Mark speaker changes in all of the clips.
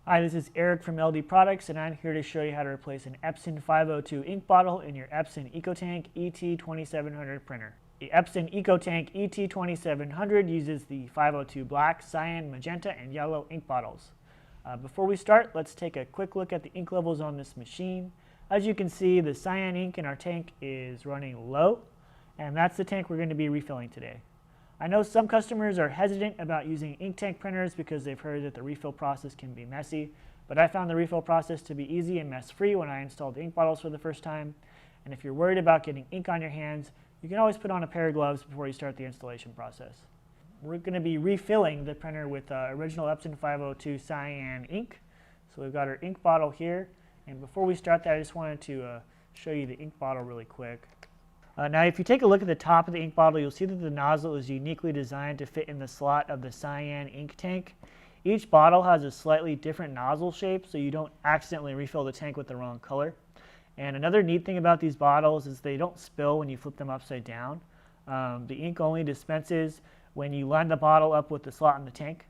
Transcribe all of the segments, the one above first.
Speaker 1: Hi, this is Eric from LD Products, and I'm here to show you how to replace an Epson 502 ink bottle in your Epson EcoTank ET-2700 printer. The Epson EcoTank ET-2700 uses the 502 black, cyan, magenta, and yellow ink bottles. Before we start, let's take a quick look at the ink levels on this machine. As you can see, the cyan ink in our tank is running low, and that's the tank we're going to be refilling today. I know some customers are hesitant about using ink tank printers because they've heard that the refill process can be messy, but I found the refill process to be easy and mess-free when I installed the ink bottles for the first time. And if you're worried about getting ink on your hands, you can always put on a pair of gloves before you start the installation process. We're going to be refilling the printer with original Epson 502 cyan ink. So we've got our ink bottle here, and before we start that, I just wanted to show you the ink bottle really quick. Now if you take a look at the top of the ink bottle, you'll see that the nozzle is uniquely designed to fit in the slot of the cyan ink tank. Each bottle has a slightly different nozzle shape, so you don't accidentally refill the tank with the wrong color. And another neat thing about these bottles is they don't spill when you flip them upside down. The ink only dispenses when you line the bottle up with the slot in the tank.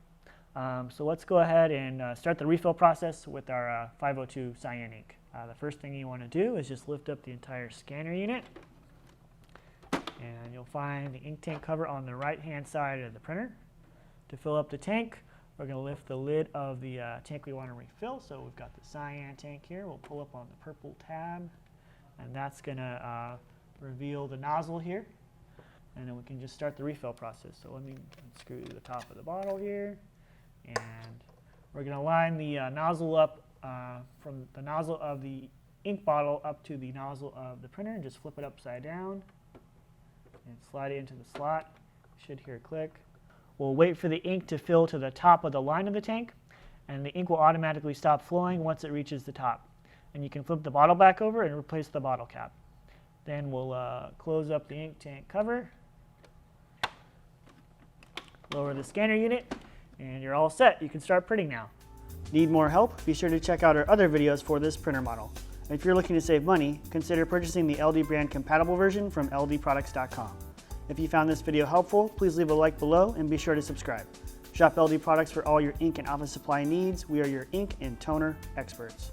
Speaker 1: So let's go ahead and start the refill process with our 502 cyan ink. The first thing you want to do is just lift up the entire scanner unit. And you'll find the ink tank cover on the right hand side of the printer. To fill up the tank, we're going to lift the lid of the tank we want to refill. So we've got the cyan tank here. We'll pull up on the purple tab, and that's going to reveal the nozzle here. And then we can just start the refill process. So let me unscrew the top of the bottle here, and we're going to line the nozzle up from the nozzle of the ink bottle up to the nozzle of the printer, and just flip it upside down and slide it into the slot. You should hear a click. We'll wait for the ink to fill to the top of the line of the tank, and the ink will automatically stop flowing once it reaches the top. And you can flip the bottle back over and replace the bottle cap. Then we'll close up the ink tank cover, lower the scanner unit, and you're all set. You can start printing now. Need more help? Be sure to check out our other videos for this printer model. If you're looking to save money, consider purchasing the LD brand compatible version from ldproducts.com. If you found this video helpful, please leave a like below and be sure to subscribe. Shop LD Products for all your ink and office supply needs. We are your ink and toner experts.